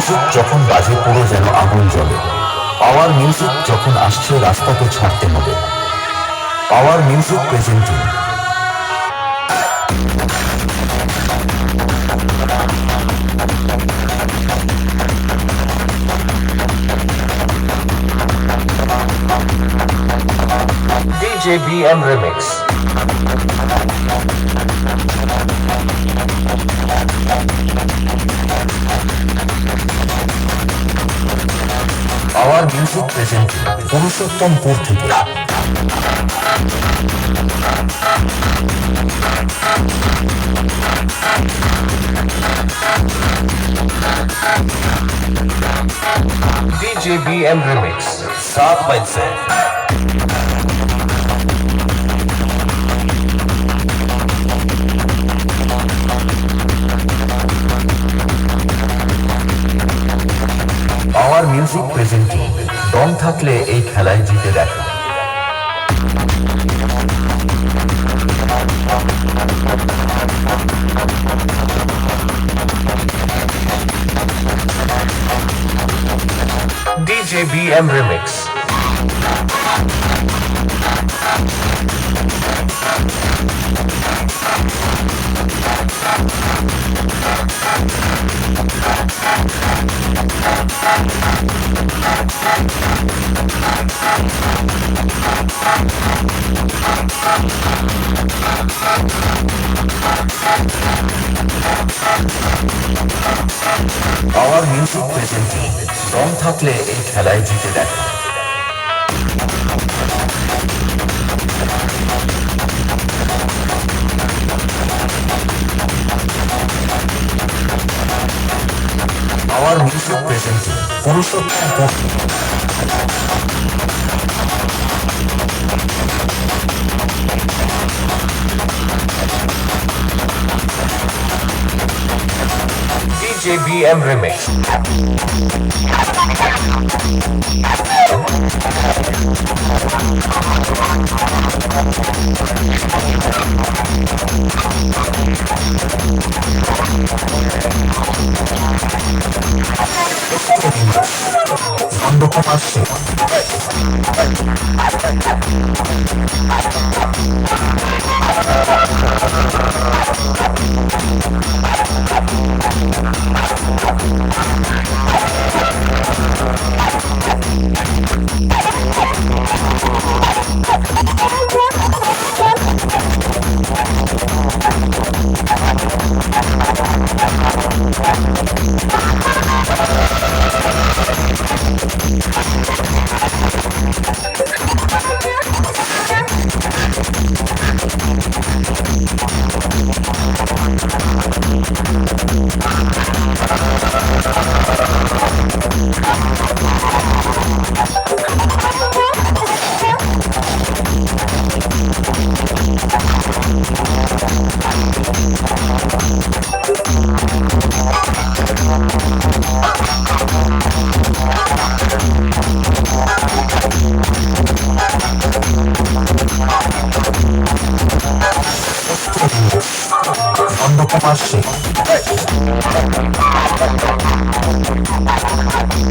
Music যখন বাজে পুরো যেন আগুন জ্বলে। পাওয়ার মিউজিক যখন আসছে রাস্তা তো ছাড়তে হবে। Power music presenting DJ BM Remix. Our music presenting Purushottampur থেকে। DJ BM Remix 7/7। Our music presenting দম থাকলে এই খেলায় জিতে দেখা। DJ BM Remix। Our music presenting দম থাকলে এই খেলায় জিতে দেখা। Our music presenting Purushottampur. DJ BM Remix। অন্ধকার আসছে। অন্ধকার আসছে।